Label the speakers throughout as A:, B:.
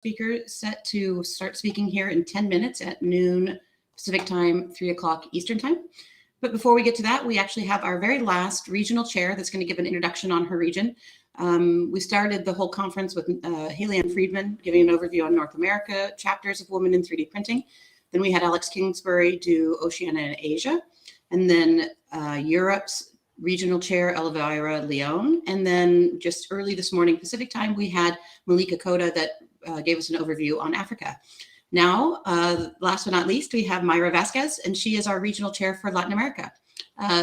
A: Speaker set to start speaking here in 10 minutes at noon Pacific time, 3 o'clock Eastern time. But before we get to that, we actually have our very last regional chair that's going to give an introduction on her region. We started the whole conference with Haley-Ann Friedman giving an overview on North America, chapters of women in 3D printing. Then we had Alex Kingsbury do Oceania and Asia, and then Europe's regional chair, Elvira Leon. And then just early this morning, Pacific time, we had Malika Koda that gave us an overview on Africa. Now, last but not least, we have Mayra Vasques, and she is our regional chair for Latin America.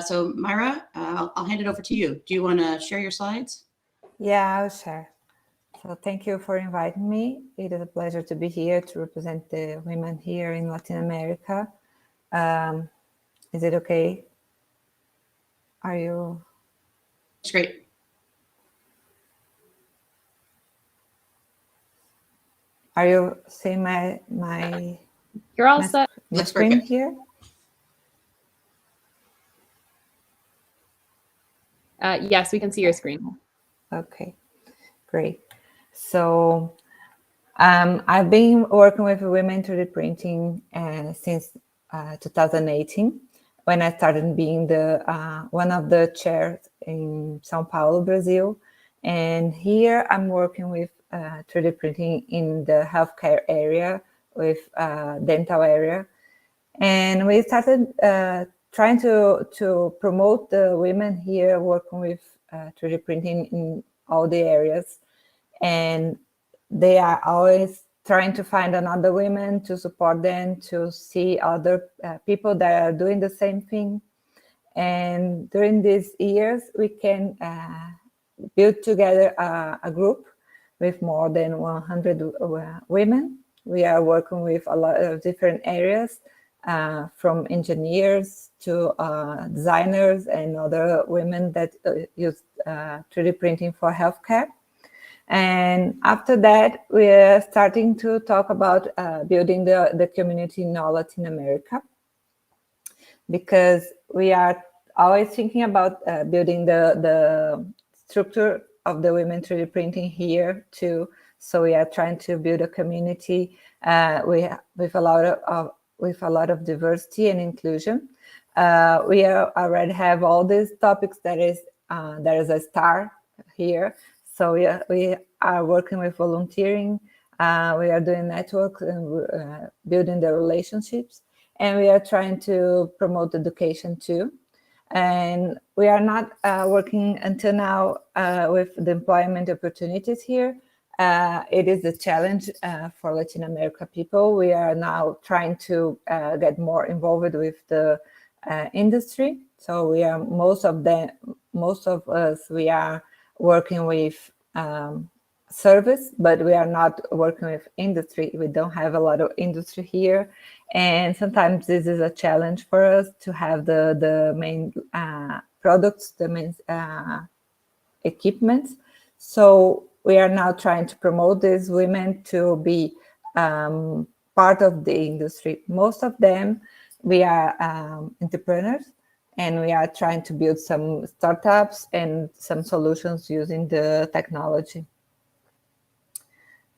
A: So Mayra, I'll hand it over to you. Do you want to share your slides?
B: Yeah, I'll share. So thank you for inviting me. It is a pleasure to be here to represent the women here in Latin America. Is it okay? Are you?
A: It's great.
B: Are you seeing my
C: You're all set.
B: My screen here?
C: Yes, we can see your screen.
B: Okay, great. So I've been working with women 3D printing since 2018, when I started being the one of the chairs in São Paulo, Brazil. And here I'm working with 3D printing in the healthcare area, with dental area. And we started trying to promote the women here working with 3D printing in all the areas. And they are always trying to find another women to support them, to see other people that are doing the same thing. And during these years, we can build together a group with more than 100 women. We are working with a lot of different areas, from engineers to designers and other women that use 3D printing for healthcare. And after that, we are starting to talk about building the community in all Latin America, because we are always thinking about building the structure of the women 3D printing here too. So we are trying to build a community with a lot of diversity and inclusion. We already have all these topics that is there is a star here. So we are working with volunteering. We are doing networks and building the relationships, and we are trying to promote education too. And we are not working until now with the employment opportunities here. It is a challenge for Latin America people. We are now trying to get more involved with the industry. So we are most of us, we are working with service, but we are not working with industry. We don't have a lot of industry here. And sometimes this is a challenge for us to have the main products, the main equipment. So we are now trying to promote these women to be part of the industry. Most of them, we are entrepreneurs, and we are trying to build some startups and some solutions using the technology.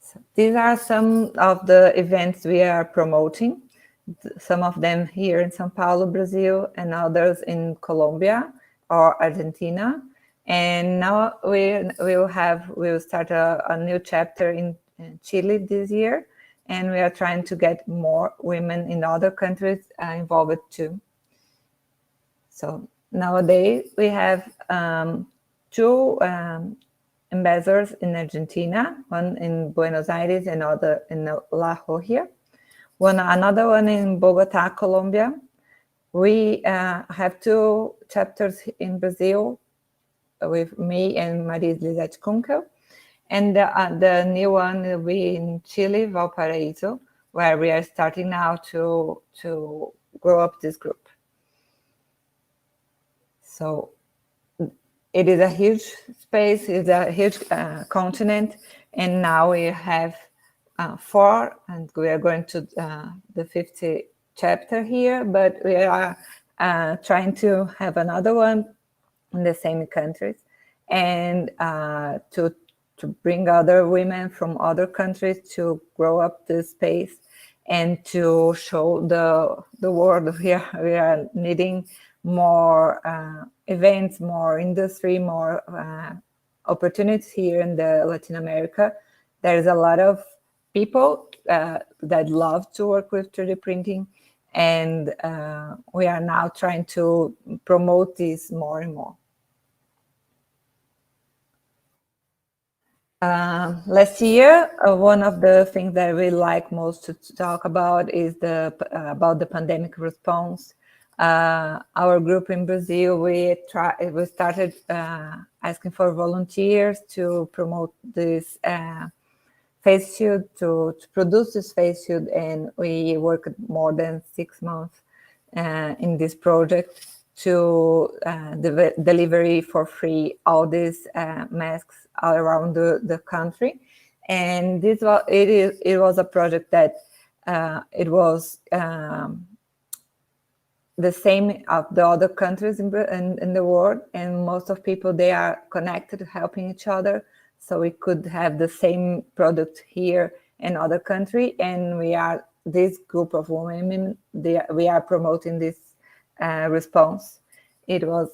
B: So these are some of the events we are promoting. Some of them here in São Paulo, Brazil, and others in Colombia or Argentina. And now we'll start a new chapter in Chile this year, and we are trying to get more women in other countries involved too. So nowadays we have two ambassadors in Argentina, one in Buenos Aires and other in La Joya. Another one in Bogota, Colombia. We have two chapters in Brazil with me and Maria Kunkel. And the new one will be in Chile, Valparaiso, where we are starting now to grow up this group. So it is a huge space, it's a huge continent, and now we have 4, and we are going to the 50th chapter here, but we are trying to have another one in the same countries, and to bring other women from other countries to grow up this space and to show the world we are needing more events, more industry, more opportunities here in the Latin America. There is a lot of people that love to work with 3D printing, and we are now trying to promote this more and more. Last year, one of the things that we like most to talk about is about the pandemic response. Our group in Brazil, we started asking for volunteers to promote this face shield, to produce this face shield, and we worked more than 6 months in this project to delivery for free all these masks all around the country. And it was a project that it was the same of the other countries in the world, and most of people, they are connected, helping each other, so we could have the same product here in other country. And we are, this group of women, we are promoting this response. It was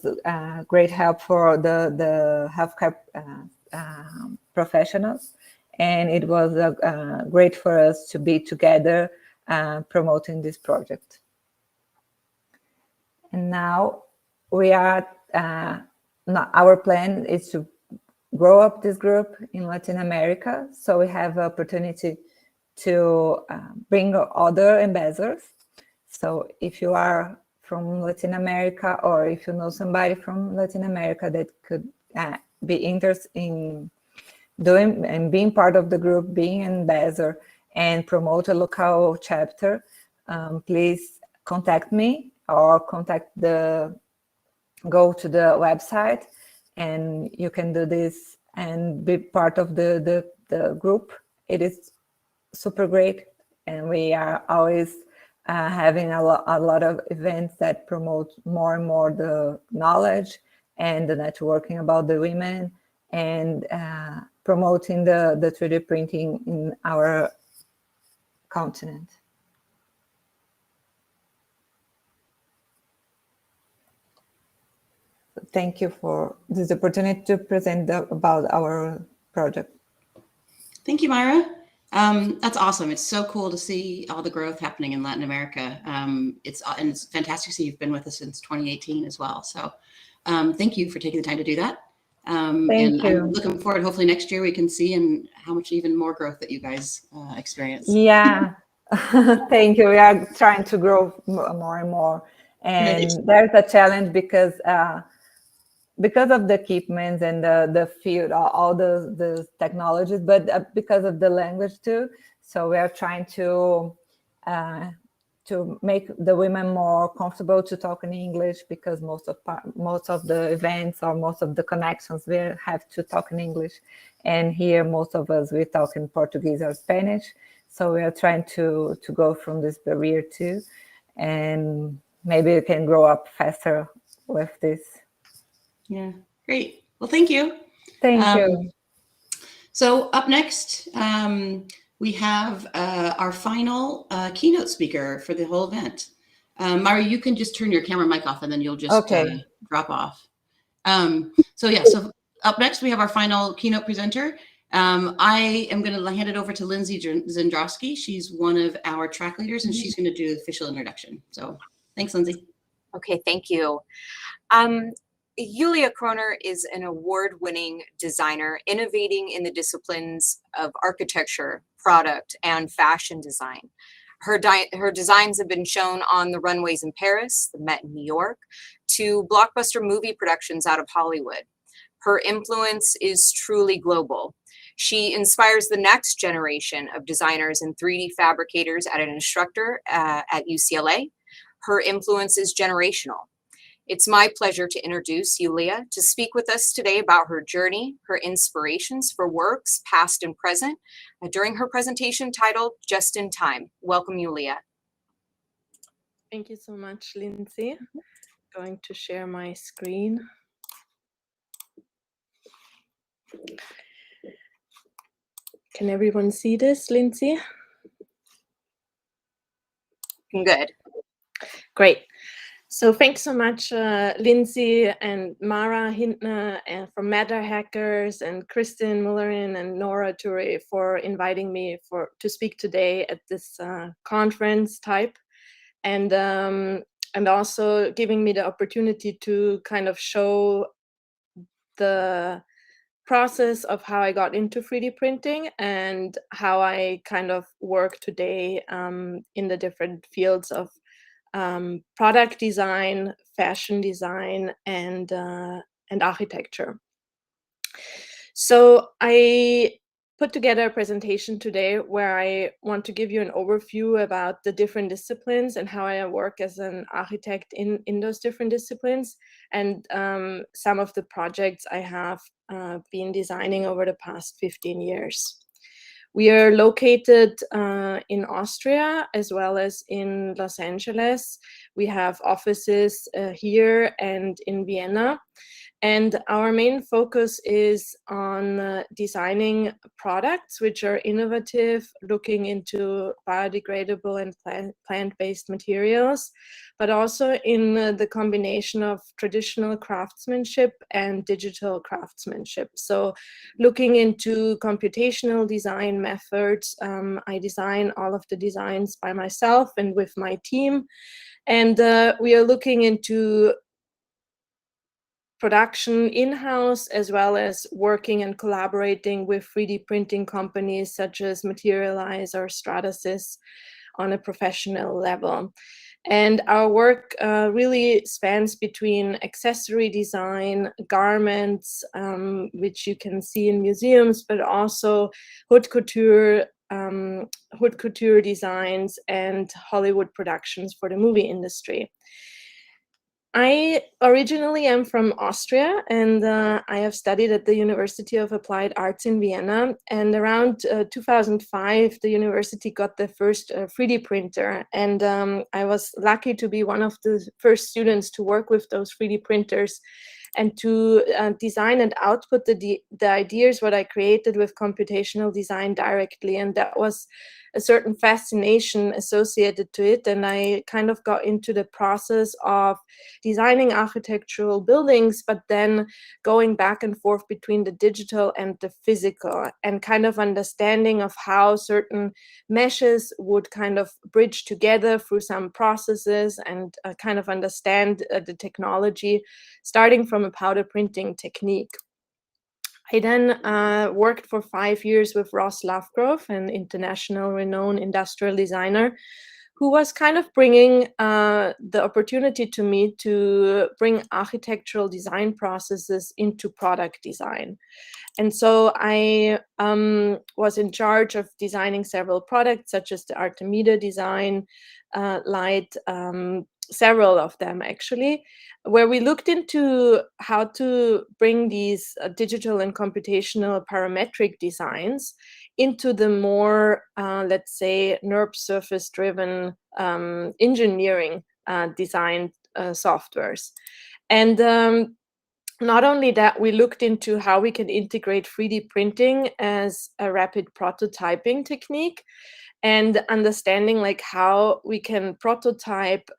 B: great help for the healthcare professionals, and it was great for us to be together promoting this project. And now we are, our plan is to grow up this group in Latin America. So we have opportunity to bring other ambassadors. So if you are from Latin America, or if you know somebody from Latin America that could be interested in doing and being part of the group, being an ambassador and promote a local chapter, please contact me, or go to the website, and you can do this and be part of the group. It is super great, and we are always having a lot of events that promote more and more the knowledge and the networking about the women, and promoting the 3D printing in our continent. Thank you for this opportunity to present about our project.
A: Thank you, Mayra. That's awesome. It's so cool to see all the growth happening in Latin America. It's fantastic to see you've been with us since 2018 as well. So thank you for taking the time to do that.
B: Thank you.
A: I'm looking forward, hopefully next year we can see and how much even more growth that you guys experience.
B: Yeah, thank you. We are trying to grow more and more. And there's a challenge because of the equipment and the field, all the technologies, but because of the language too. So we are trying to make the women more comfortable to talk in English, because most of the events or most of the connections, we have to talk in English. And here, most of us, we talk in Portuguese or Spanish. So we are trying to go from this barrier too. And maybe we can grow up faster with this.
A: Yeah, great. Well, thank you.
B: Thank you.
A: So up next, we have our final keynote speaker for the whole event. Mayra, you can just turn your camera mic off and then you'll just drop off. So up next, we have our final keynote presenter. I am going to hand it over to Lindsay Zendrowski. She's one of our track leaders, and she's going to do the official introduction. So thanks, Lindsay.
D: Okay, thank you. Julia Koerner is an award-winning designer innovating in the disciplines of architecture, product, and fashion design. Her designs have been shown on the runways in Paris, the Met in New York, to blockbuster movie productions out of Hollywood. Her influence is truly global. She inspires the next generation of designers and 3D fabricators at an instructor at UCLA. Her influence is generational. It's my pleasure to introduce Julia to speak with us today about her journey, her inspirations for works past and present, during her presentation titled Just in Time. Welcome, Julia.
E: Thank you so much, Lindsay. Going to share my screen. Can everyone see this, Lindsay?
D: Good.
E: Great. So thanks so much, Lindsay and Mayra Hintner and from Matter Hackers and Kristin Mullerin and Nora Toure for inviting me to speak today at this conference TIPE, and also giving me the opportunity to kind of show the process of how I got into 3D printing and how I kind of work today in the different fields of product design, fashion design, and architecture. So I put together a presentation today where I want to give you an overview about the different disciplines and how I work as an architect in those different disciplines, and some of the projects I have been designing over the past 15 years. We are located in Austria as well as in Los Angeles. We have offices here and in Vienna. And our main focus is on designing products which are innovative, looking into biodegradable and plant-based materials, but also in the combination of traditional craftsmanship and digital craftsmanship. So looking into computational design methods, I design all of the designs by myself and with my team. And we are looking into production in-house, as well as working and collaborating with 3D printing companies such as Materialize or Stratasys on a professional level. And our work really spans between accessory design, garments, which you can see in museums, but also haute couture designs and Hollywood productions for the movie industry. I originally am from Austria, and I have studied at the University of Applied Arts in Vienna. And around 2005, the university got the first 3D printer. And I was lucky to be one of the first students to work with those 3D printers and to design and output the ideas what I created with computational design directly. And that was a certain fascination associated to it. And I kind of got into the process of designing architectural buildings, but then going back and forth between the digital and the physical, and kind of understanding of how certain meshes would kind of bridge together through some processes, and kind of understand the technology, starting from a powder printing technique. I then worked for 5 years with Ross Lovegrove, an international renowned industrial designer, who was kind of bringing the opportunity to me to bring architectural design processes into product design. And so I was in charge of designing several products, such as the Artemida design light, several of them actually, where we looked into how to bring these digital and computational parametric designs into the more, let's say, NURB surface-driven engineering design softwares. And not only that, we looked into how we can integrate 3D printing as a rapid prototyping technique, and understanding like how we can prototype,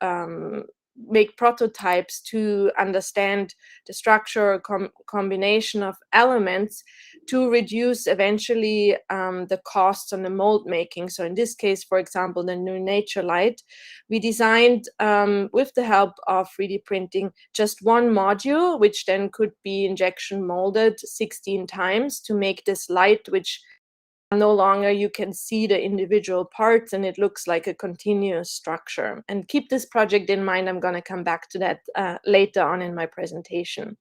E: make prototypes to understand the structure or combination of elements to reduce eventually the costs on the mold making. So in this case, for example, the new nature light, we designed with the help of 3D printing just one module, which then could be injection molded 16 times to make this light, which no longer you can see the individual parts and it looks like a continuous structure. And keep this project in mind. I'm going to come back to that later on in my presentation.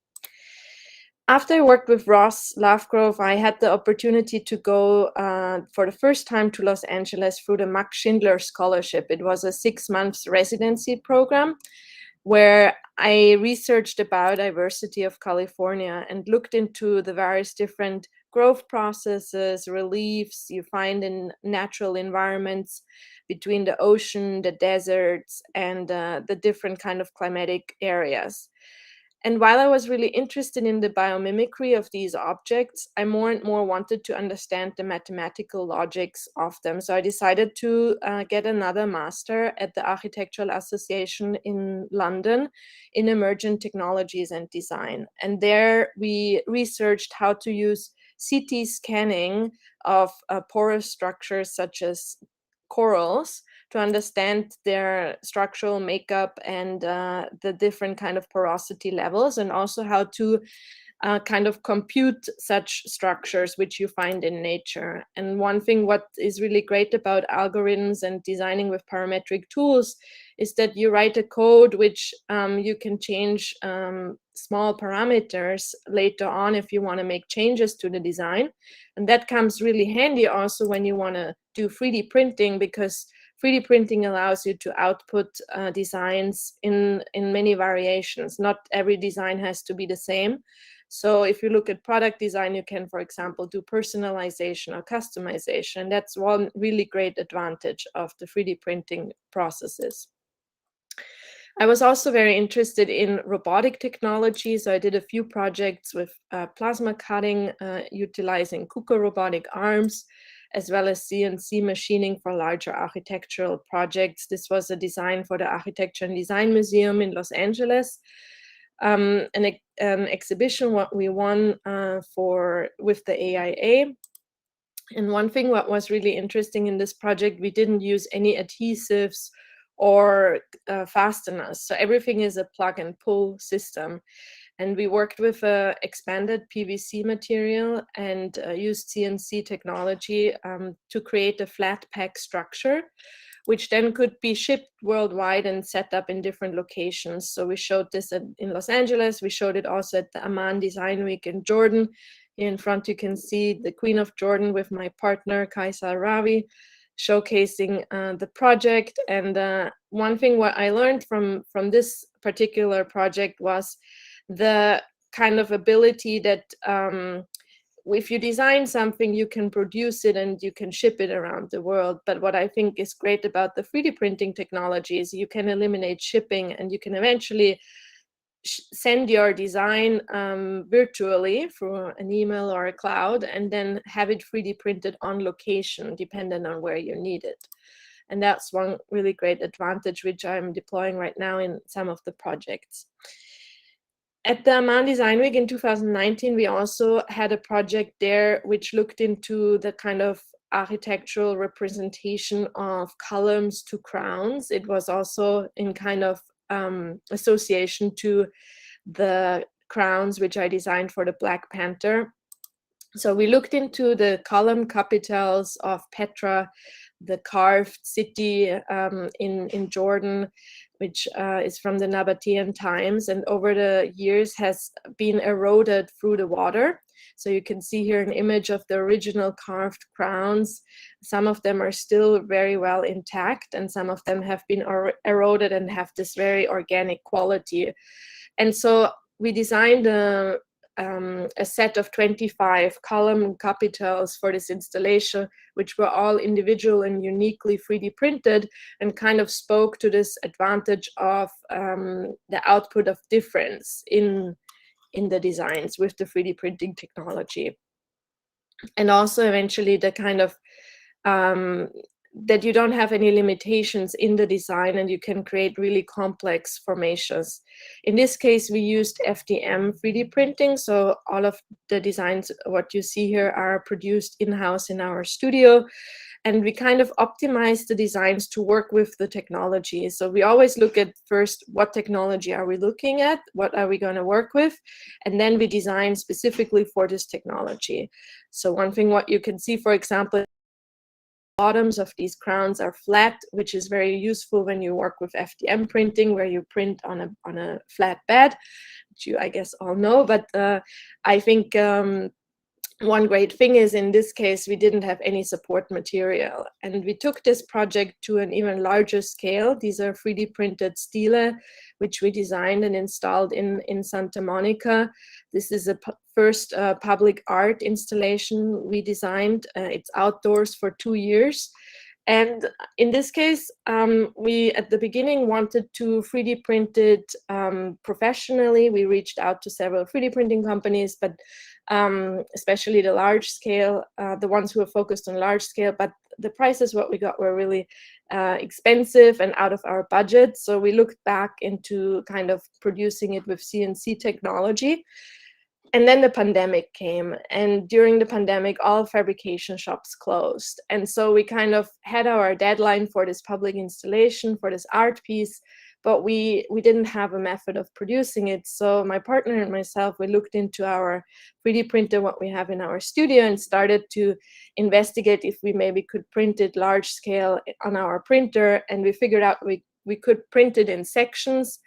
E: After I worked with Ross Lovegrove, I had the opportunity to go for the first time to Los Angeles through the Max Schindler Scholarship. It was a 6-month residency program where I researched the biodiversity of California and looked into the various different growth processes, reliefs you find in natural environments between the ocean, the deserts, and the different kind of climatic areas. And while I was really interested in the biomimicry of these objects, I more and more wanted to understand the mathematical logics of them. So I decided to get another master at the Architectural Association in London in emergent technologies and design. And there we researched how to use CT scanning of porous structures such as corals to understand their structural makeup and the different kind of porosity levels, and also how to kind of compute such structures which you find in nature. And one thing what is really great about algorithms and designing with parametric tools is that you write a code which you can change small parameters later on if you want to make changes to the design. And that comes really handy also when you want to do 3D printing, because 3D printing allows you to output designs in many variations. Not every design has to be the same. So if you look at product design, you can, for example, do personalization or customization. That's one really great advantage of the 3D printing processes. I was also very interested in robotic technology. So I did a few projects with plasma cutting, utilizing KUKA robotic arms, as well as CNC machining for larger architectural projects. This was a design for the Architecture and Design Museum in Los Angeles. An exhibition what we won with the AIA. And one thing what was really interesting in this project, we didn't use any adhesives or fasteners. So everything is a plug and pull system. And we worked with expanded PVC material and used CNC technology to create a flat pack structure, which then could be shipped worldwide and set up in different locations. So we showed this in Los Angeles. We showed it also at the Amman Design Week in Jordan. Here in front, you can see the Queen of Jordan with my partner, Kaisal Ravi, showcasing the project. And one thing what I learned from this particular project was the kind of ability that if you design something, you can produce it and you can ship it around the world. But what I think is great about the 3D printing technology is you can eliminate shipping, and you can eventually send your design virtually through an email or a cloud, and then have it 3D printed on location, depending on where you need it. And that's one really great advantage, which I'm deploying right now in some of the projects. At the Amman Design Week in 2019, we also had a project there which looked into the kind of architectural representation of columns to crowns. It was also in kind of association to the crowns which I designed for the Black Panther. So we looked into the column capitals of Petra, the carved city in Jordan, which is from the Nabatean times, and over the years has been eroded through the water. So you can see here an image of the original carved crowns. Some of them are still very well intact, and some of them have been eroded and have this very organic quality. And so we designed a set of 25 column capitals for this installation, which were all individual and uniquely 3D printed, and kind of spoke to this advantage of the output of difference in the designs with the 3D printing technology. And also eventually the kind of that you don't have any limitations in the design, and you can create really complex formations. In this case, we used FDM 3D printing. So all of the designs, what you see here, are produced in-house in our studio. And we kind of optimize the designs to work with the technology. So we always look at first, what technology are we looking at? What are we going to work with? And then we design specifically for this technology. So one thing what you can see, for example, bottoms of these crowns are flat, which is very useful when you work with FDM printing, where you print on a flat bed, which you, I guess, all know. But I think one great thing is, in this case, we didn't have any support material. And we took this project to an even larger scale. These are 3D printed stele, which we designed and installed in Santa Monica. This is a first public art installation we designed. It's outdoors for 2 years. And in this case, we at the beginning wanted to 3D print it professionally. We reached out to several 3D printing companies, but especially the large scale, the ones who were focused on large scale, but the prices what we got were really expensive and out of our budget. So we looked back into kind of producing it with CNC technology. And then the pandemic came, and during the pandemic, all fabrication shops closed. And so we kind of had our deadline for this public installation, for this art piece, but we didn't have a method of producing it. So my partner and myself, we looked into our 3D printer, what we have in our studio, and started to investigate if we maybe could print it large scale on our printer. And we figured out we could print it in sections,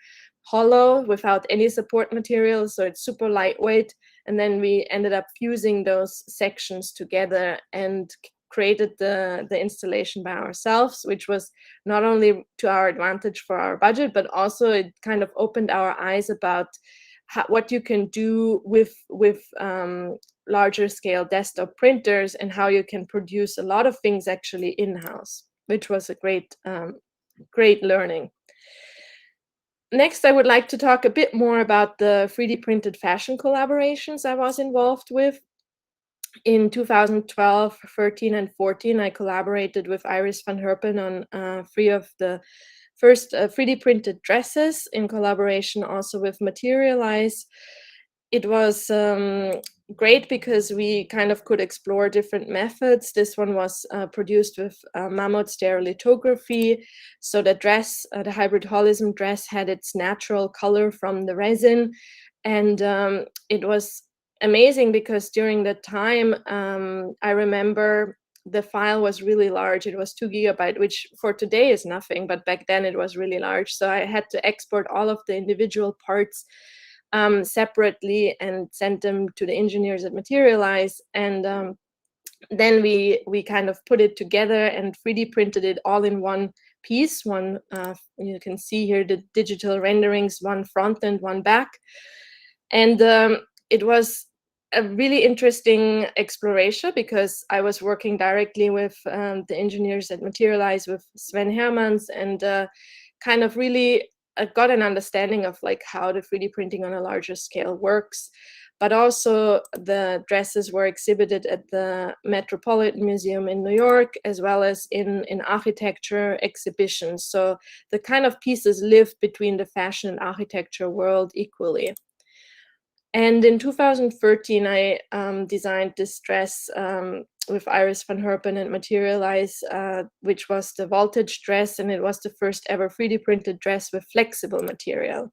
E: hollow, without any support material, so it's super lightweight. And then we ended up fusing those sections together and created the installation by ourselves, which was not only to our advantage for our budget, but also it kind of opened our eyes about what you can do with larger scale desktop printers and how you can produce a lot of things actually in-house, which was a great learning. Next, I would like to talk a bit more about the 3D printed fashion collaborations I was involved with. In 2012, 13, and 14, I collaborated with Iris van Herpen on 3 of the first 3D printed dresses, in collaboration also with Materialize. It was great because we kind of could explore different methods. This one was produced with mammoth stereolithography. So the dress, the hybrid holism dress, had its natural color from the resin. And it was amazing because during the time, I remember the file was really large. It was 2 GB, which for today is nothing, but back then it was really large. So I had to export all of the individual parts separately and sent them to the engineers at Materialize. And then we kind of put it together and 3D printed it all in one piece. You can see here the digital renderings, one front and one back. And it was a really interesting exploration because I was working directly with the engineers at Materialize, with Sven Hermans, and kind of really got an understanding of like how the 3D printing on a larger scale works. But also the dresses were exhibited at the Metropolitan Museum in New York, as well as in architecture exhibitions. So the kind of pieces lived between the fashion and architecture world equally. And in 2013, I designed this dress with Iris van Herpen and Materialize, which was the voltage dress, and it was the first ever 3D printed dress with flexible material.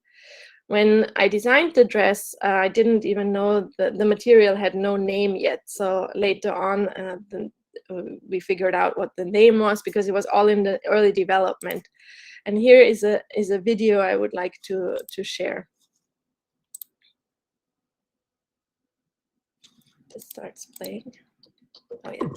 E: When I designed the dress, I didn't even know that the material had no name yet. So later on, we figured out what the name was because it was all in the early development. And here is a video I would like to share. It starts playing. Oh yeah.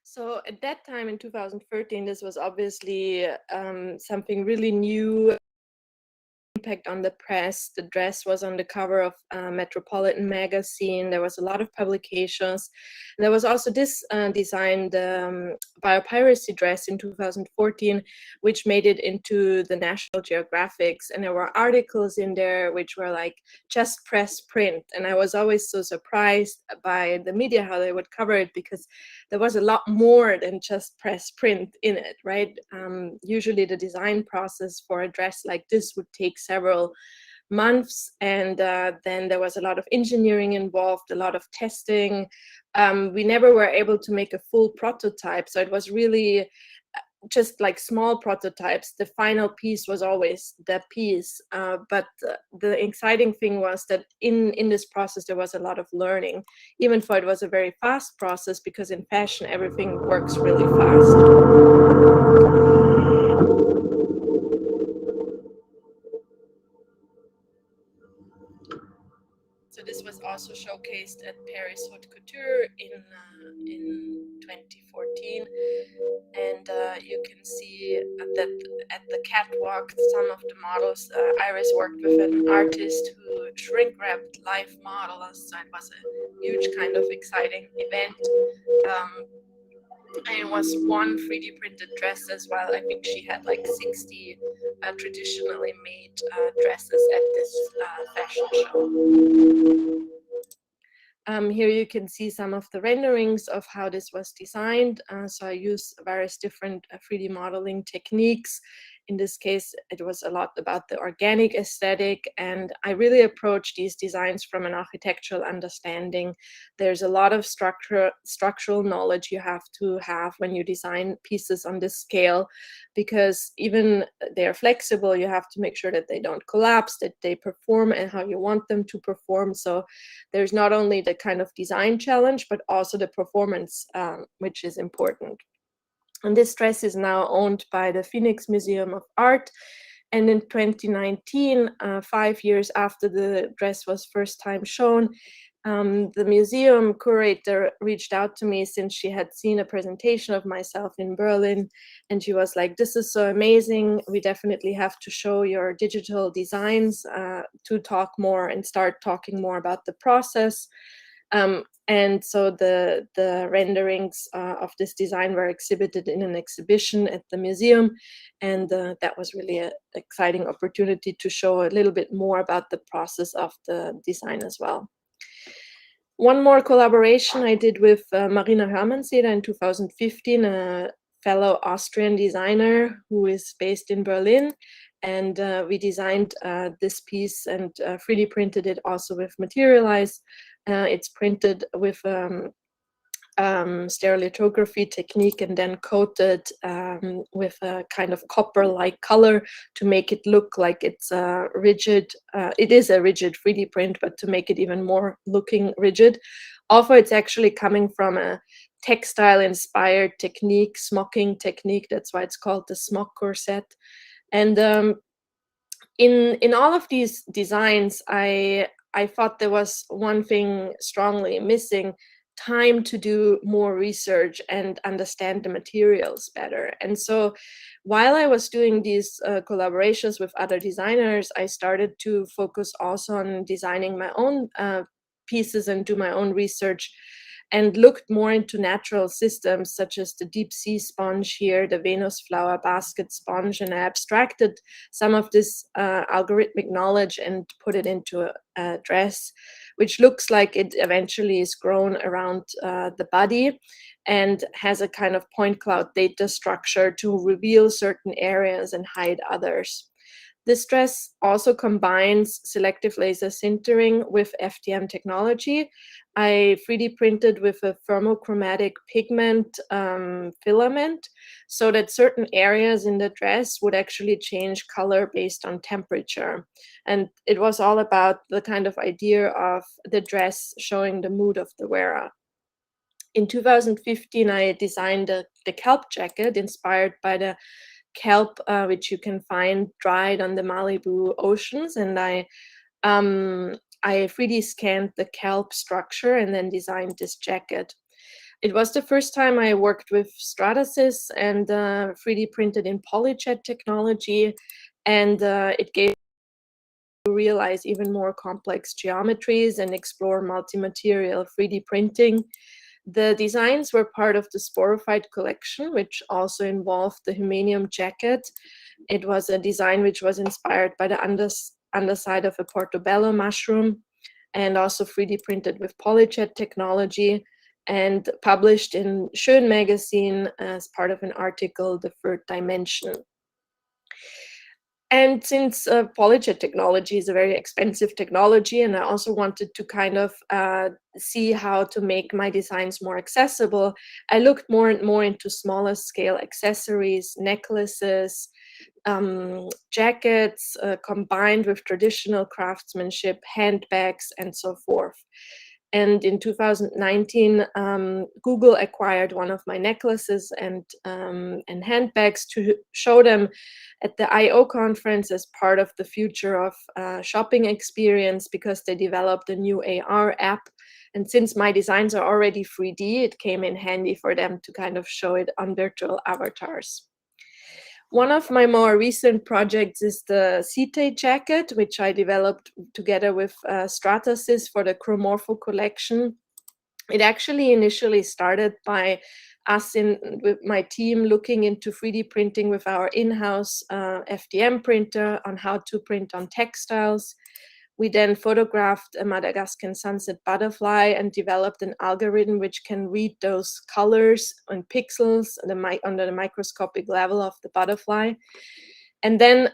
E: So at that time in 2013, this was obviously something really new. Impact on the press. The dress was on the cover of Metropolitan Magazine. There was a lot of publications. There was also this designed biopiracy dress in 2014, which made it into the National Geographics. And there were articles in there which were like, just press print. And I was always so surprised by the media, how they would cover it, because there was a lot more than just press print in it, right? Usually the design process for a dress like this would take several months, and then there was a lot of engineering involved, a lot of testing. We never were able to make a full prototype, so it was really just like small prototypes. The final piece was always the piece, but the exciting thing was that in this process there was a lot of learning, even though it was a very fast process, because in fashion everything works really fast. So this was also showcased at Paris Haute Couture in 2014, and you can see that at the catwalk, some of the models, Iris worked with an artist who shrink wrapped live models, so it was a huge kind of exciting event. And it was one 3D printed dress as well. I think she had like 60 traditionally made dresses at this fashion show. Here you can see some of the renderings of how this was designed. So I use various different 3D modeling techniques. In this case, it was a lot about the organic aesthetic, and I really approach these designs from an architectural understanding. There's a lot of structural knowledge you have to have when you design pieces on this scale, because even they're flexible, you have to make sure that they don't collapse, that they perform and how you want them to perform. So there's not only the kind of design challenge, but also the performance, which is important. And this dress is now owned by the Venice Museum of Art. And in 2019, 5 years after the dress was first time shown, the museum curator reached out to me since she had seen a presentation of myself in Berlin. And she was like, "This is so amazing. We definitely have to show your digital designs to talk more and start talking more about the process." And so the renderings of this design were exhibited in an exhibition at the museum. And that was really an exciting opportunity to show a little bit more about the process of the design as well. One more collaboration I did with Marina Hörmannseder in 2015, a fellow Austrian designer who is based in Berlin. And we designed this piece and 3D printed it also with Materialize. It's printed with stereolithography technique and then coated with a kind of copper-like color to make it look like it's rigid. It is a rigid 3D print, but to make it even more looking rigid. Although it's actually coming from a textile-inspired technique, smocking technique. That's why it's called the smock corset. And in all of these designs, I thought there was one thing strongly missing: time to do more research and understand the materials better. And so while I was doing these collaborations with other designers, I started to focus also on designing my own pieces and do my own research, and looked more into natural systems such as the deep sea sponge here, the Venus flower basket sponge, and I abstracted some of this algorithmic knowledge and put it into a dress, which looks like it eventually is grown around the body and has a kind of point cloud data structure to reveal certain areas and hide others. This dress also combines selective laser sintering with FDM technology. I 3D printed with a thermochromatic pigment filament so that certain areas in the dress would actually change color based on temperature. And it was all about the kind of idea of the dress showing the mood of the wearer. In 2015, I designed the kelp jacket inspired by the kelp, which you can find dried on the Malibu oceans. And I 3D scanned the kelp structure and then designed this jacket. It was the first time I worked with Stratasys and 3D printed in polyjet technology, and it gave me to realize even more complex geometries and explore multi-material 3D printing. The designs were part of the Sporophyte collection, which also involved the Humanium jacket. It was a design which was inspired by the underside of a portobello mushroom, and also 3D printed with polyjet technology, and published in Schön magazine as part of an article, The Third Dimension. And since polyjet technology is a very expensive technology, and I also wanted to kind of see how to make my designs more accessible, I looked more and more into smaller scale accessories, necklaces, jackets, combined with traditional craftsmanship, handbags, and so forth. And in 2019, Google acquired one of my necklaces and handbags to show them at the I/O conference as part of the future of shopping experience, because they developed a new AR app. And since my designs are already 3D, it came in handy for them to kind of show it on virtual avatars. One of my more recent projects is the Cite jacket, which I developed together with Stratasys for the Chromorpho collection. It actually initially started by us with my team looking into 3D printing with our in-house FDM printer on how to print on textiles. We then photographed a Madagascan sunset butterfly and developed an algorithm which can read those colors and pixels under the microscopic level of the butterfly. And then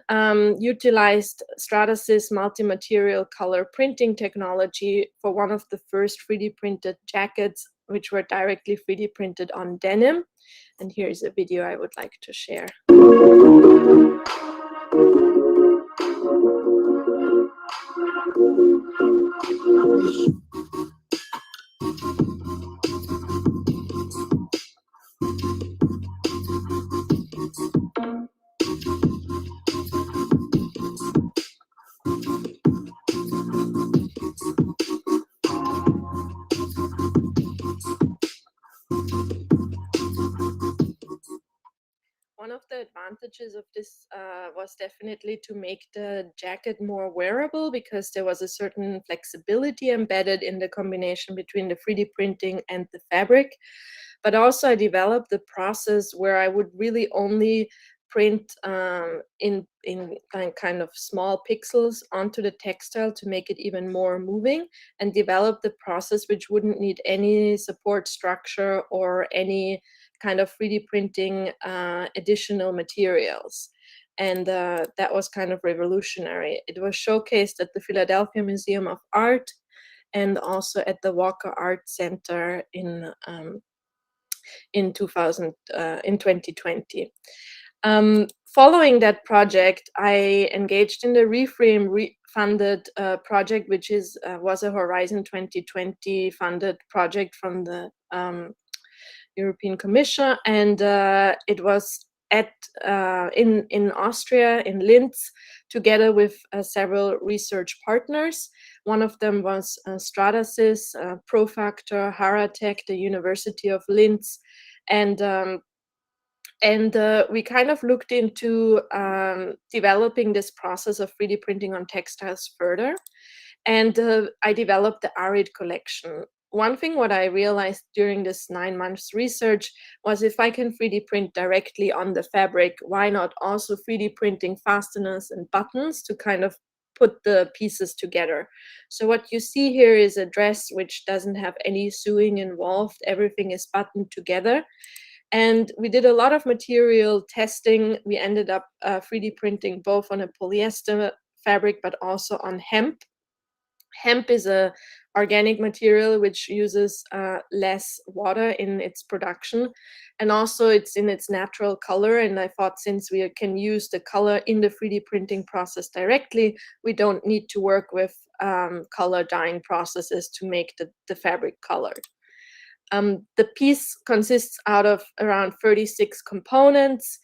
E: utilized Stratasys multi-material color printing technology for one of the first 3D printed jackets, which were directly 3D printed on denim. And here's a video I would like to share. One of the advantages of this was definitely to make the jacket more wearable, because there was a certain flexibility embedded in the combination between the 3D printing and the fabric. But also I developed the process where I would really only print in kind of small pixels onto the textile to make it even more moving, and develop the process which wouldn't need any support structure or any kind of 3D printing additional materials. And that was kind of revolutionary. It was showcased at the Philadelphia Museum of Art and also at the Walker Art Center in 2020. Following that project, I engaged in the Reframe funded project, which was a Horizon 2020 funded project from the European Commission, and it was in Austria, in Linz, together with several research partners. One of them was Stratasys, Profactor, Haratech, the University of Linz, and we kind of looked into developing this process of 3D printing on textiles further. And I developed the ARID collection. One thing what I realized during this 9 months research was, if I can 3D print directly on the fabric, why not also 3D printing fasteners and buttons to kind of put the pieces together. So what you see here is a dress which doesn't have any sewing involved. Everything is buttoned together. And we did a lot of material testing. We ended up 3D printing both on a polyester fabric, but also on hemp. Hemp is a organic material which uses less water in its production, and also it's in its natural color. And I thought, since we can use the color in the 3D printing process directly, we don't need to work with color dyeing processes to make the fabric colored. The piece consists out of around 36 components.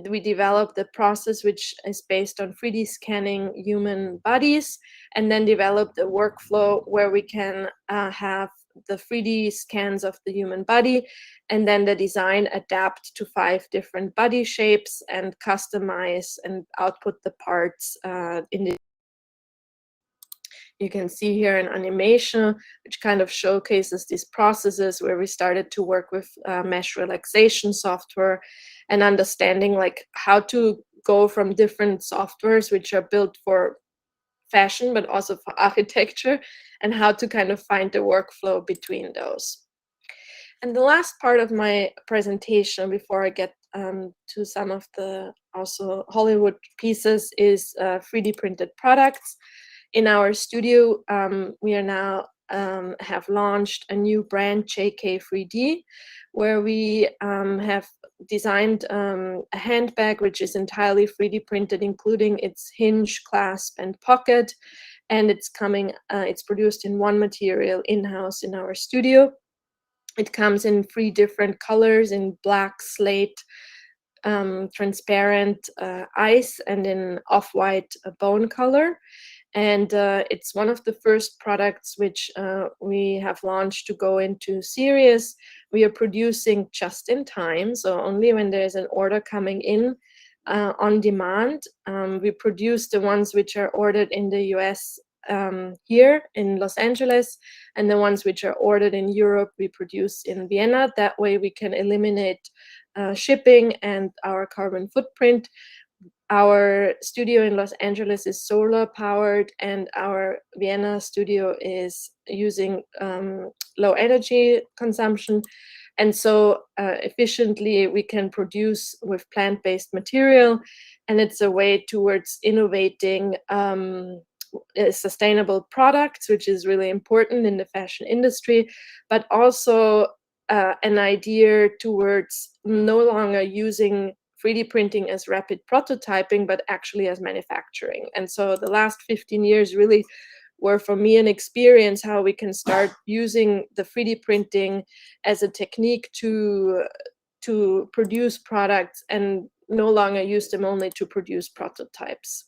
E: We developed a process which is based on 3D scanning human bodies, and then developed a workflow where we can have the 3D scans of the human body, and then the design adapt to 5 different body shapes and customize and output the parts in the. You can see here an animation which kind of showcases these processes, where we started to work with mesh relaxation software and understanding like how to go from different softwares which are built for fashion but also for architecture, and how to kind of find the workflow between those. And the last part of my presentation before I get to some of the also Hollywood pieces is 3D printed products. In our studio, we are now have launched a new brand, JK3D, where we have designed a handbag which is entirely 3D printed, including its hinge, clasp, and pocket. And it's produced in one material in-house in our studio. It comes in 3 different colors, in black, slate, transparent ice, and in off-white bone color. And it's one of the first products which we have launched to go into series. We are producing just in time, so only when there's an order coming in on demand. We produce the ones which are ordered in the US here in Los Angeles, and the ones which are ordered in Europe we produce in Vienna. That way we can eliminate shipping and our carbon footprint. Our studio in Los Angeles is solar powered, and our Vienna studio is using low energy consumption. And so efficiently we can produce with plant-based material, and it's a way towards innovating sustainable products, which is really important in the fashion industry, but also an idea towards no longer using 3D printing as rapid prototyping, but actually as manufacturing. And so the last 15 years really were for me an experience how we can start using the 3D printing as a technique to produce products and no longer use them only to produce prototypes.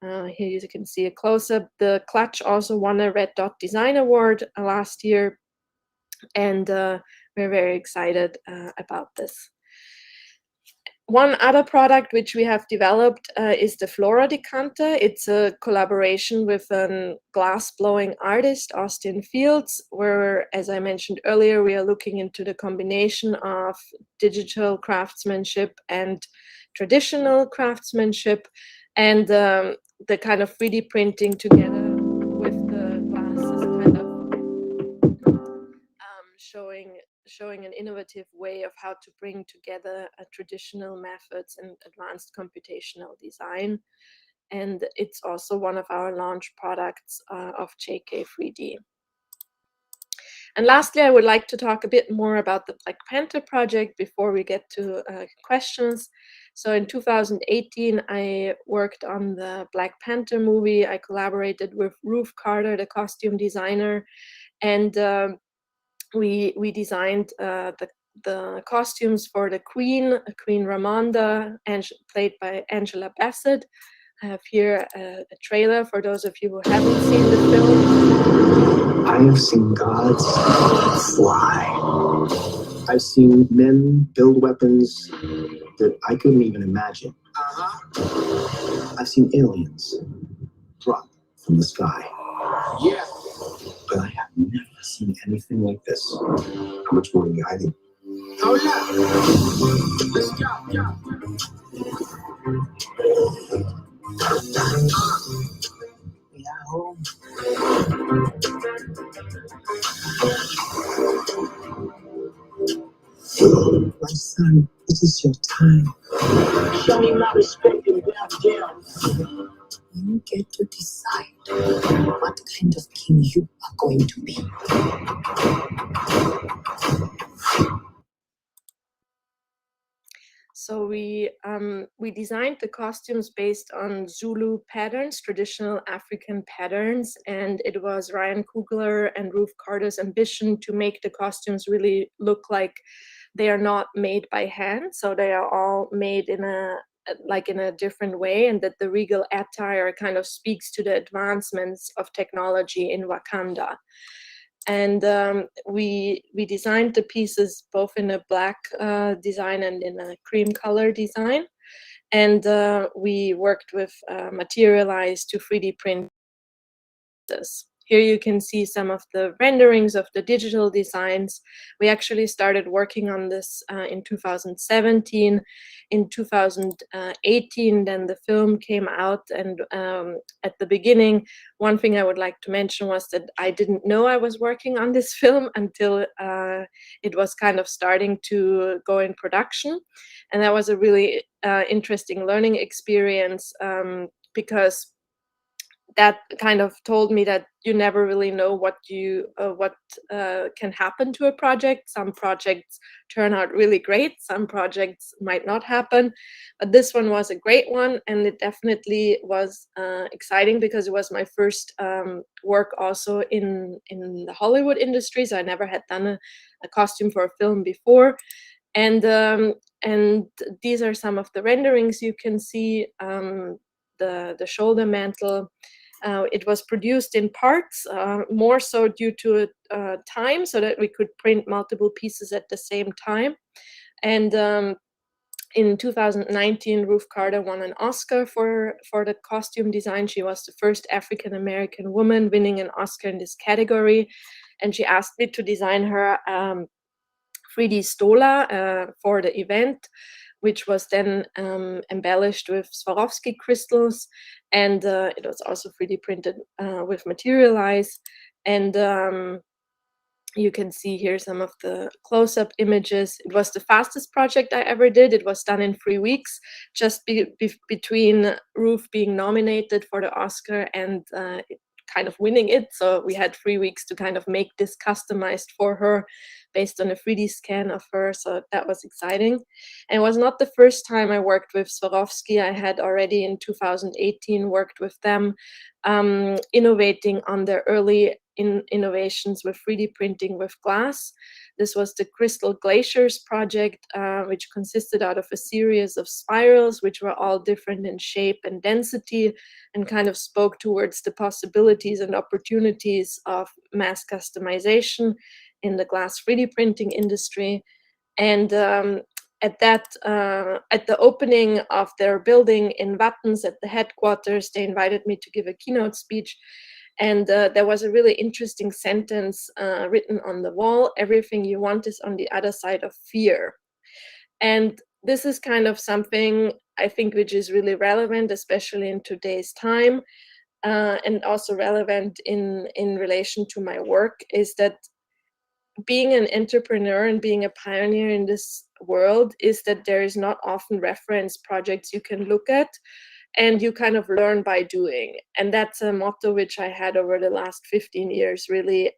E: Here you can see a close-up. The clutch also won a Red Dot Design Award last year, and we're very excited about this. One other product which we have developed is the Flora Decanter. It's a collaboration with a glass-blowing artist, Austin Fields, where, as I mentioned earlier, we are looking into the combination of digital craftsmanship and traditional craftsmanship, and the kind of 3D printing together with the glass is kind of showing an innovative way of how to bring together traditional methods and advanced computational design. And it's also one of our launch products of JK3D. And lastly, I would like to talk a bit more about the Black Panther project before we get to questions. So in 2018, I worked on the Black Panther movie. I collaborated with Ruth Carter, the costume designer, and we designed the costumes for the Queen Ramonda, played by Angela Bassett. I have here a trailer for those of you who haven't seen the film.
F: I have seen gods fly. I've seen men build weapons that I couldn't even imagine. I've seen aliens drop from the sky. Yeah. But I have never seen anything like this. How much more are you hiding? Oh yeah. Let's go. We are home. My son, this is your time. Show me my respect and bow down. You get to decide what kind of king you are going to be.
E: So we designed the costumes based on Zulu patterns, traditional African patterns, and it was Ryan Coogler and Ruth Carter's ambition to make the costumes really look like they are not made by hand. So they are all made in a different way, and that the regal attire kind of speaks to the advancements of technology in Wakanda. And we designed the pieces both in a black design and in a cream color design. And we worked with Materialize to 3D print this. here you can see some of the renderings of the digital designs. We actually started working on this in 2017. In 2018, then the film came out, and at the beginning, one thing I would like to mention was that I didn't know I was working on this film until it was kind of starting to go in production. And that was a really interesting learning experience, because that kind of told me that you never really know what can happen to a project. Some projects turn out really great, some projects might not happen, but this one was a great one, and it definitely was exciting because it was my first work also in the Hollywood industry, so I never had done a costume for a film before. And these are some of the renderings you can see. The shoulder mantle, it was produced in parts, more so due to time, so that we could print multiple pieces at the same time. And in 2019, Ruth Carter won an Oscar for the costume design. She was the first African-American woman winning an Oscar in this category. And she asked me to design her 3D stola for the event, which was then embellished with Swarovski crystals, and it was also 3D printed with Materialize. And you can see here some of the close-up images. It was the fastest project I ever did. It was done in 3 weeks, just between Ruth being nominated for the Oscar and kind of winning it. So we had 3 weeks to kind of make this customized for her based on a 3D scan of her. So that was exciting. And it was not the first time I worked with Swarovski. I had already in 2018 worked with them, innovating on their early innovations with 3D printing with glass. This was the Crystal Glaciers project, which consisted out of a series of spirals, which were all different in shape and density, and kind of spoke towards the possibilities and opportunities of mass customization in the glass 3D printing industry. And at the opening of their building in Wattens at the headquarters, they invited me to give a keynote speech. And there was a really interesting sentence written on the wall: "Everything you want is on the other side of fear." And this is kind of something I think which is really relevant, especially in today's time, and also relevant in relation to my work, is that being an entrepreneur and being a pioneer in this world is that there is not often reference projects you can look at, and you kind of learn by doing. And that's a motto which I had over the last 15 years, really.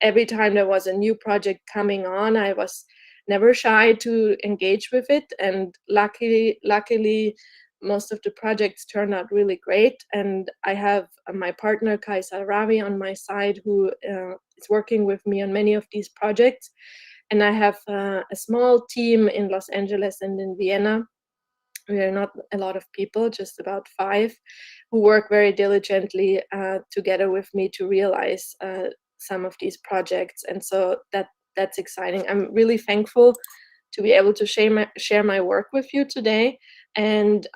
E: Every time there was a new project coming on, I was never shy to engage with it. And luckily, most of the projects turned out really great. And I have my partner, Kaisa Ravi, on my side, who is working with me on many of these projects. And I have a small team in Los Angeles and in Vienna. We are not a lot of people, just about 5, who work very diligently together with me to realize some of these projects. And so that's exciting. I'm really thankful to be able to share my work with you today. And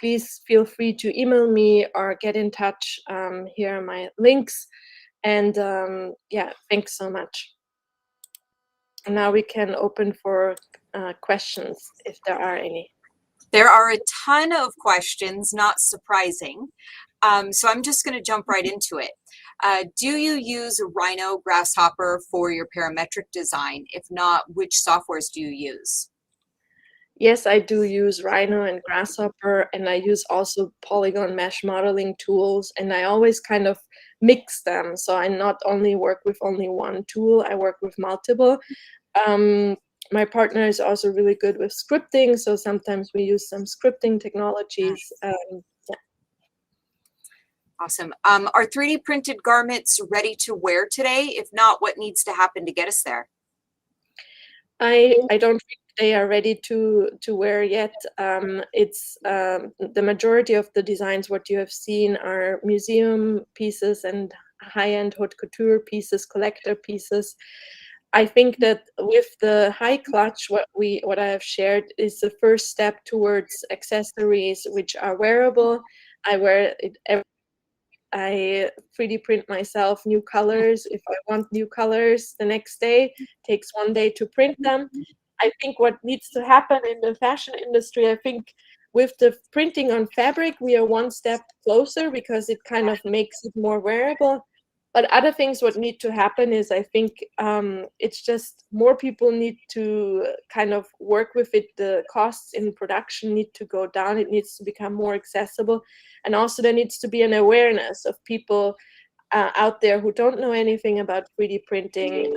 E: please feel free to email me or get in touch. Here are my links. And yeah, thanks so much. And now we can open for questions if there are any.
D: There are a ton of questions, not surprising. So I'm just going to jump right into it. Do you use Rhino, Grasshopper for your parametric design? If not, which softwares do you use?
E: Yes, I do use Rhino and Grasshopper, and I use also polygon mesh modeling tools, and I always kind of mix them. So I not only work with only one tool, I work with multiple. My partner is also really good with scripting, so sometimes we use some scripting technologies.
D: Nice. Yeah. Awesome. Are 3D printed garments ready to wear today? If not, what needs to happen to get us there?
E: I don't think they are ready to wear yet. It's the majority of the designs what you have seen are museum pieces and high-end haute couture pieces, collector pieces. I think that with the high clutch, what I have shared is the first step towards accessories which are wearable. I wear it every I 3D print myself new colors. If I want new colors the next day, takes 1 day to print them. I think what needs to happen in the fashion industry, I think with the printing on fabric, we are one step closer because it kind of makes it more wearable. But other things what need to happen is, I think it's just more people need to kind of work with it. The costs in production need to go down. It needs to become more accessible. And also there needs to be an awareness of people out there who don't know anything about 3D printing,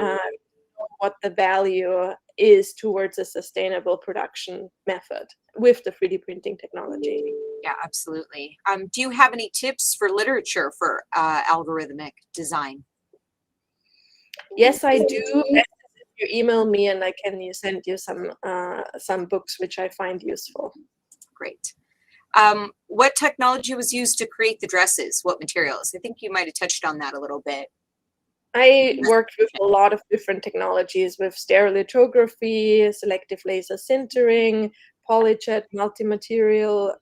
E: what the value is towards a sustainable production method with the 3D printing technology.
D: Yeah, absolutely. Do you have any tips for literature for algorithmic design?
E: Yes, I do. If you email me, and I can send you some books which I find useful.
D: Great. What technology was used to create the dresses? What materials? I think you might have touched on that a little bit.
E: I worked with a lot of different technologies, with stereolithography, selective laser sintering, polyjet, multi-material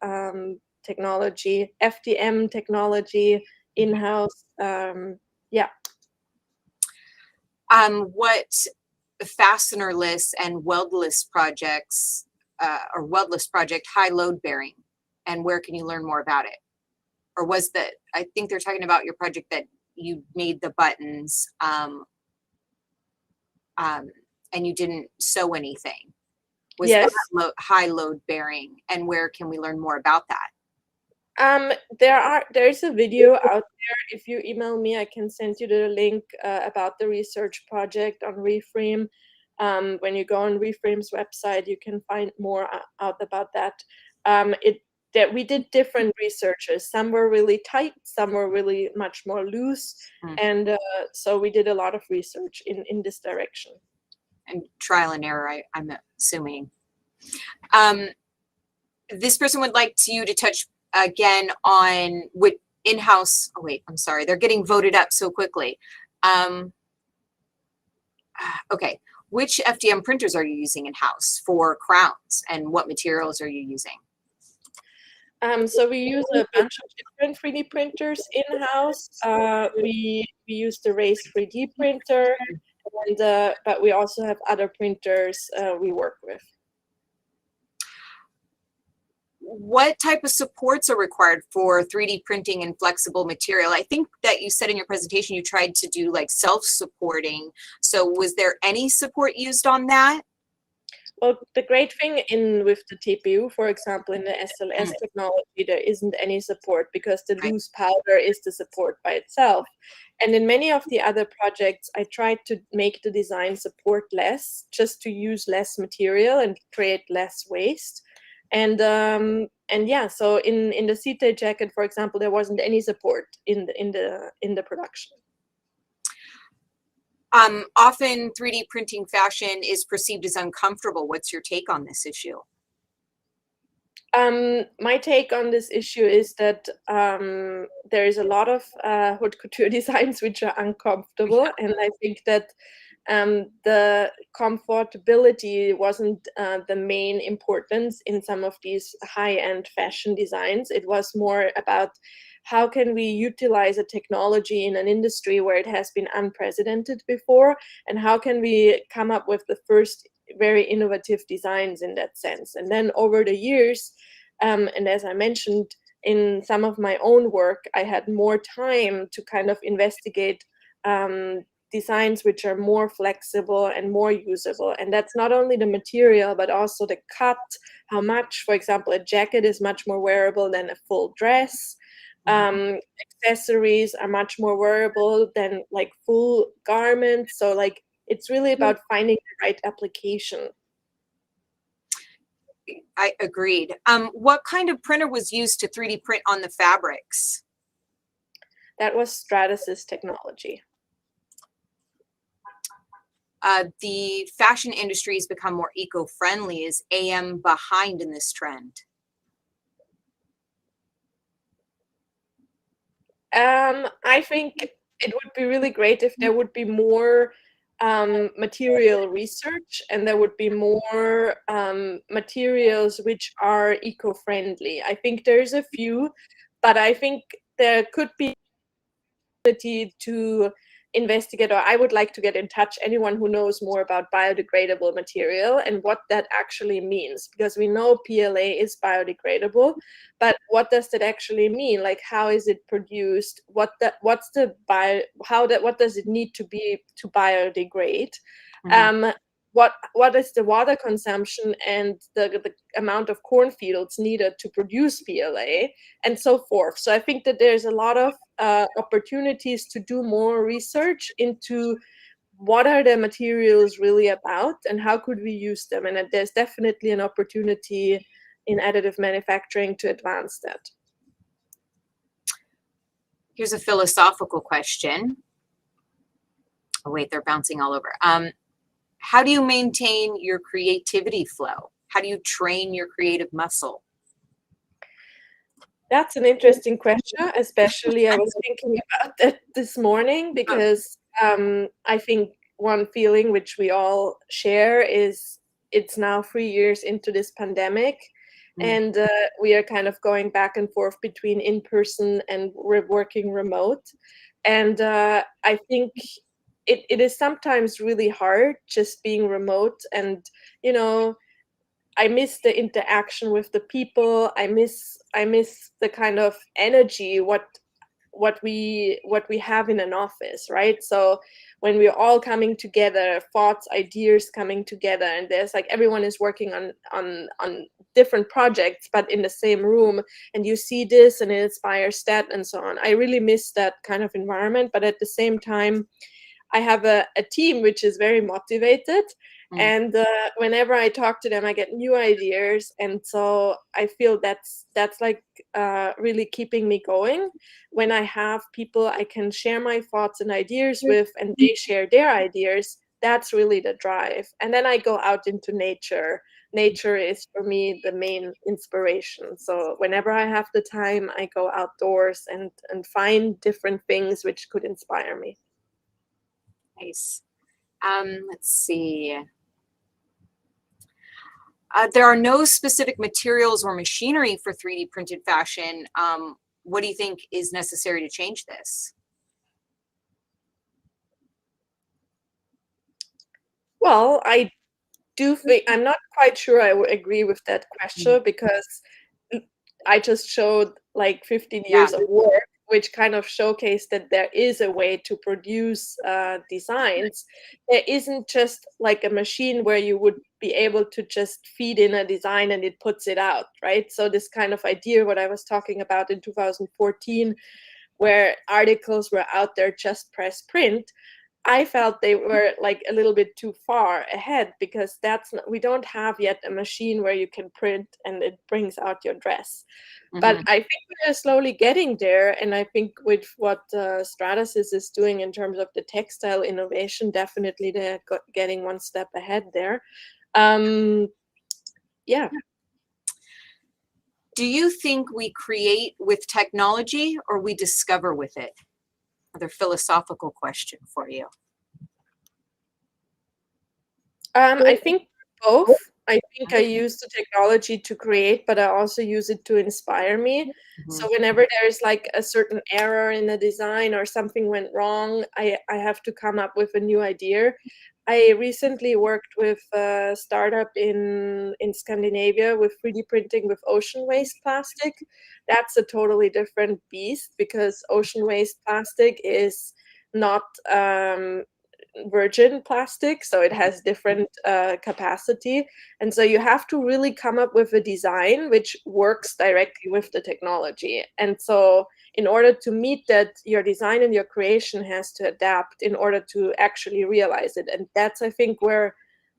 E: technology, FDM technology, in-house. Yeah.
D: What fastenerless and weldless projects or weldless project high load bearing, and where can you learn more about it? Or was that, I think they're talking about your project that you made the buttons and you didn't sew anything. Was
E: Yes.
D: that high load bearing, and where can we learn more about that?
E: There's a video out there. If you email me, I can send you the link about the research project on Reframe. When you go on Reframe's website, you can find more out about that. That we did different researches. Some were really tight, some were really much more loose, and so we did a lot of research in this direction.
D: And trial and error, I'm assuming. This person would like you to touch again on what in-house, oh wait, I'm sorry, they're getting voted up so quickly. Okay, which FDM printers are you using in-house for crowns, and what materials are you using?
E: So we use a bunch of different 3D printers in-house. We use the Wi3DP printer, and but we also have other printers we work with.
D: What type of supports are required for 3D printing and flexible material? I think that you said in your presentation you tried to do like self-supporting. So was there any support used on that?
E: Well, the great thing with the TPU, for example, in the SLS technology, there isn't any support because the loose powder is the support by itself. And in many of the other projects, I tried to make the design support less, just to use less material and create less waste. And yeah, so in the CT jacket, for example, there wasn't any support in the production.
D: Often 3D printing fashion is perceived as uncomfortable. What's your take on this issue?
E: My take on this issue is that there is a lot of haute couture designs which are uncomfortable, and I think that the comfortability wasn't the main importance in some of these high-end fashion designs. It was more about how can we utilize a technology in an industry where it has been unprecedented before, and how can we come up with the first very innovative designs in that sense. And then over the years, and as I mentioned, in some of my own work, I had more time to kind of investigate designs which are more flexible and more usable. And that's not only the material, but also the cut, how much, for example, a jacket is much more wearable than a full dress. Accessories are much more wearable than like full garments. So like, it's really about finding the right application.
D: I agreed. What kind of printer was used to 3D print on the fabrics?
E: That was Stratasys technology.
D: The fashion industry has become more eco-friendly. Is AM behind in this trend?
E: I think it would be really great if there would be more material research, and there would be more materials which are eco-friendly. I think there's a few, but I think there could be to investigate, or I would like to get in touch, anyone who knows more about biodegradable material and what that actually means, because we know PLA is biodegradable, but what does that actually mean? Like, how is it produced? What does it need to be to biodegrade? What is the water consumption and the amount of cornfields needed to produce PLA, and so forth. So I think that there's a lot of opportunities to do more research into what are the materials really about and how could we use them. And there's definitely an opportunity in additive manufacturing to advance that.
D: Here's a philosophical question. Oh, wait, they're bouncing all over. How do you maintain your creativity flow? How do you train your creative muscle?
E: That's an interesting question, especially I was thinking about that this morning, because I think one feeling which we all share is it's now 3 years into this pandemic, and we are kind of going back and forth between in-person and we're working remote. And I think it is sometimes really hard just being remote, and I miss the interaction with the people. I miss the kind of energy what we have in an office, right? So when we're all coming together, thoughts, ideas coming together, and there's like everyone is working on different projects, but in the same room, and you see this and it inspires that and so on. I really miss that kind of environment, but at the same time, I have a team which is very motivated, and whenever I talk to them, I get new ideas, and so I feel that's like really keeping me going. When I have people I can share my thoughts and ideas with, and they share their ideas, that's really the drive. And then I go out into nature. Nature is for me the main inspiration. So whenever I have the time, I go outdoors and find different things which could inspire me.
D: Nice. Let's see. There are no specific materials or machinery for 3D printed fashion. What do you think is necessary to change this?
E: Well, I do think, I'm not quite sure I would agree with that question, because I just showed like 15 years of work, which kind of showcased that there is a way to produce designs. There isn't just like a machine where you would be able to just feed in a design and it puts it out, right? So this kind of idea, what I was talking about in 2014, where articles were out there, just press print, I felt they were like a little bit too far ahead, because we don't have yet a machine where you can print and it brings out your dress. But I think we're slowly getting there, and I think with what Stratasys is doing in terms of the textile innovation, definitely they're getting one step ahead there. Yeah.
D: Do you think we create with technology or we discover with it? Another philosophical question for you.
E: I think both. I think I use the technology to create, but I also use it to inspire me. So whenever there's like a certain error in the design or something went wrong, I have to come up with a new idea. I recently worked with a startup in Scandinavia with 3D printing with ocean waste plastic. That's a totally different beast, because ocean waste plastic is not virgin plastic, so it has different capacity, and so you have to really come up with a design which works directly with the technology. And so in order to meet that, your design and your creation has to adapt in order to actually realize it. And that's, I think, where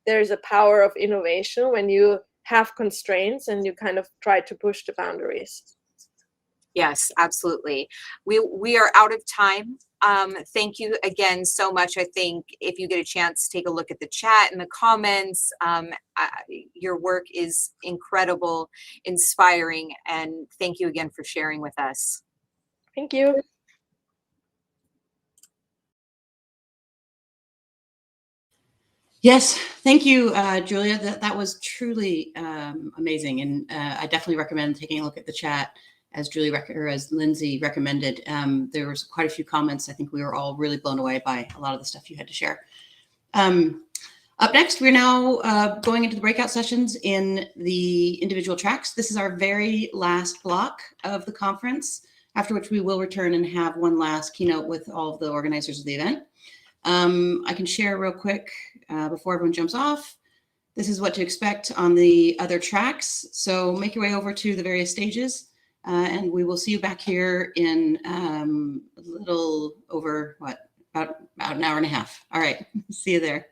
E: there's a power of innovation, when you have constraints and you kind of try to push the boundaries.
D: Yes, absolutely. We are out of time. Thank you again so much. I think if you get a chance, take a look at the chat and the comments. Your work is incredible, inspiring, and thank you again for sharing with us.
E: Thank you.
A: Yes, thank you, Julia. That was truly amazing, and I definitely recommend taking a look at the chat as as Lindsay recommended. There was quite a few comments. I think we were all really blown away by a lot of the stuff you had to share. Up next, we're now going into the breakout sessions in the individual tracks. This is our very last block of the conference, after which we will return and have one last keynote with all of the organizers of the event. I can share real quick before everyone jumps off. This is what to expect on the other tracks. So make your way over to the various stages, and we will see you back here in a little over, about an hour and a half. All right, see you there.